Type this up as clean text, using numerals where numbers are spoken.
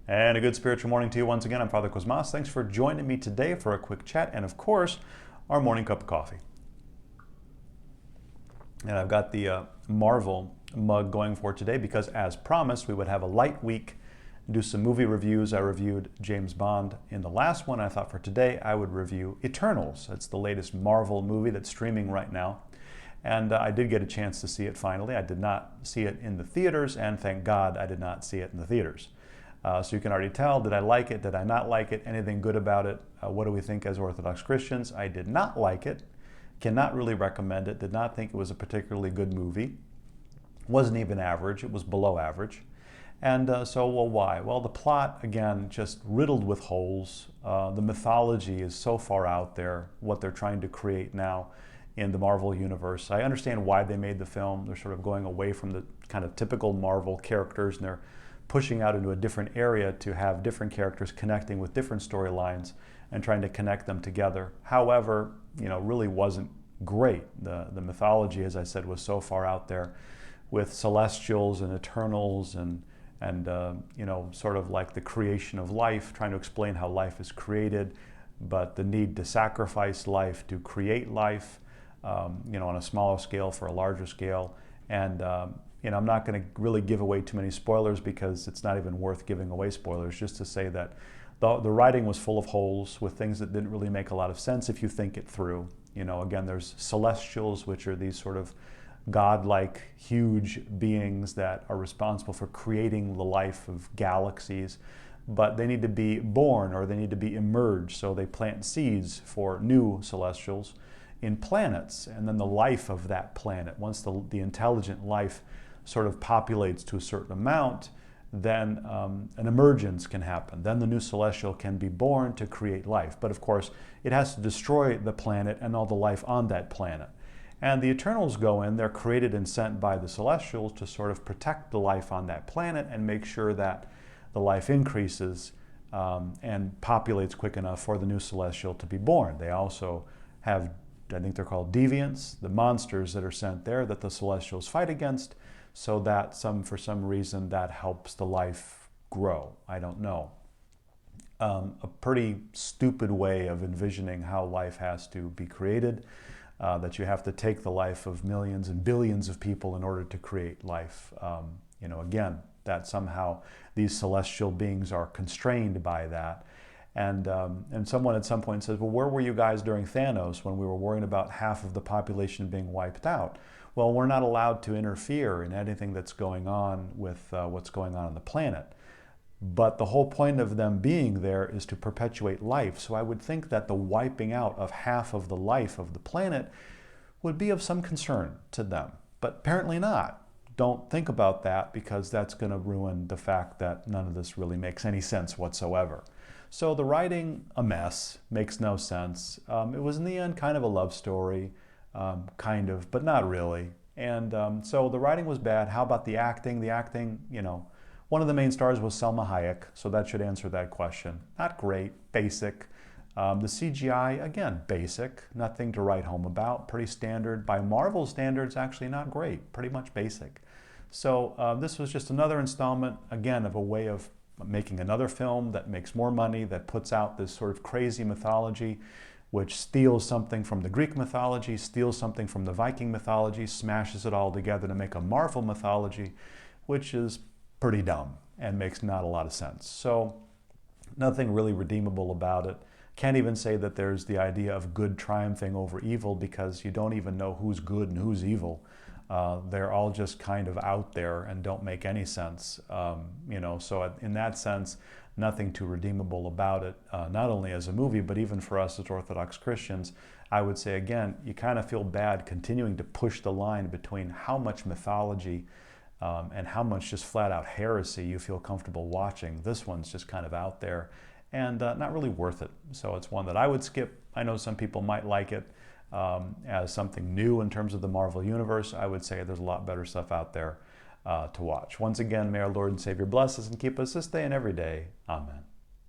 And a good spiritual morning to you once again. I'm Father Cosmas. Thanks for joining me today for a quick chat and, of course, our morning cup of coffee. And I've got the Marvel mug going for today because, as promised, we would have a light week, do some movie reviews. I reviewed James Bond in the last one. I thought for today I would review Eternals. It's the latest Marvel movie that's streaming right now. And I did get a chance to see it finally. I did not see it in the theaters, and thank God I did not see it in the theaters. So you can already tell, did I like it? Did I not like it? Anything good about it? What do we think as Orthodox Christians? I did not like it. Cannot really recommend it. Did not think it was a particularly good movie. Wasn't even average. It was below average. And well, why? Well, the plot, again, just riddled with holes. The mythology is so far out there, what they're trying to create now in the Marvel universe. I understand why they made the film. They're sort of going away from the kind of typical Marvel characters, and they're pushing out into a different area to have different characters connecting with different storylines and trying to connect them together. However, really wasn't great. The mythology, as I said, was so far out there with celestials and eternals and sort of like the creation of life, trying to explain how life is created, but the need to sacrifice life to create life, on a smaller scale for a larger scale. And I'm not going to really give away too many spoilers because it's not even worth giving away spoilers, just to say that the writing was full of holes with things that didn't really make a lot of sense if you think it through. Again, there's celestials, which are these sort of godlike, huge beings that are responsible for creating the life of galaxies, but they need to be born or they need to be emerged, so they plant seeds for new celestials in planets, and then the life of that planet, once the intelligent life sort of populates to a certain amount, then an emergence can happen. Then the new celestial can be born to create life. But of course, it has to destroy the planet and all the life on that planet. And the Eternals go in, they're created and sent by the Celestials to sort of protect the life on that planet and make sure that the life increases and populates quick enough for the new Celestial to be born. They also have, I think they're called deviants, the monsters that are sent there that the Celestials fight against, so that for some reason that helps the life grow. I don't know. A pretty stupid way of envisioning how life has to be created, that you have to take the life of millions and billions of people in order to create life. Again, that somehow these celestial beings are constrained by that. And someone at some point says, well, where were you guys during Thanos when we were worrying about half of the population being wiped out? Well, we're not allowed to interfere in anything that's going on with what's going on the planet. But the whole point of them being there is to perpetuate life. So I would think that the wiping out of half of the life of the planet would be of some concern to them. But apparently not. Don't think about that, because that's going to ruin the fact that none of this really makes any sense whatsoever. So the writing, a mess, makes no sense. It was in the end kind of a love story, kind of, but not really. And so the writing was bad. How about the acting? The acting, one of the main stars was Selma Hayek, so that should answer that question. Not great, basic. The CGI, again, basic, nothing to write home about, pretty standard. By Marvel standards, actually not great, pretty much basic. So this was just another installment, again, of a way of making another film that makes more money, that puts out this sort of crazy mythology, which steals something from the Greek mythology, steals something from the Viking mythology, smashes it all together to make a Marvel mythology, which is pretty dumb and makes not a lot of sense. So nothing really redeemable about it. Can't even say that there's the idea of good triumphing over evil, because you don't even know who's good and who's evil. They're all just kind of out there and don't make any sense. So in that sense, nothing too redeemable about it, not only as a movie, but even for us as Orthodox Christians. I would say, again, you kind of feel bad continuing to push the line between how much mythology and how much just flat out heresy you feel comfortable watching. This one's just kind of out there and not really worth it. So it's one that I would skip. I know some people might like it as something new in terms of the Marvel Universe. I would say there's a lot better stuff out there to watch. Once again, may our Lord and Savior bless us and keep us this day and every day. Amen.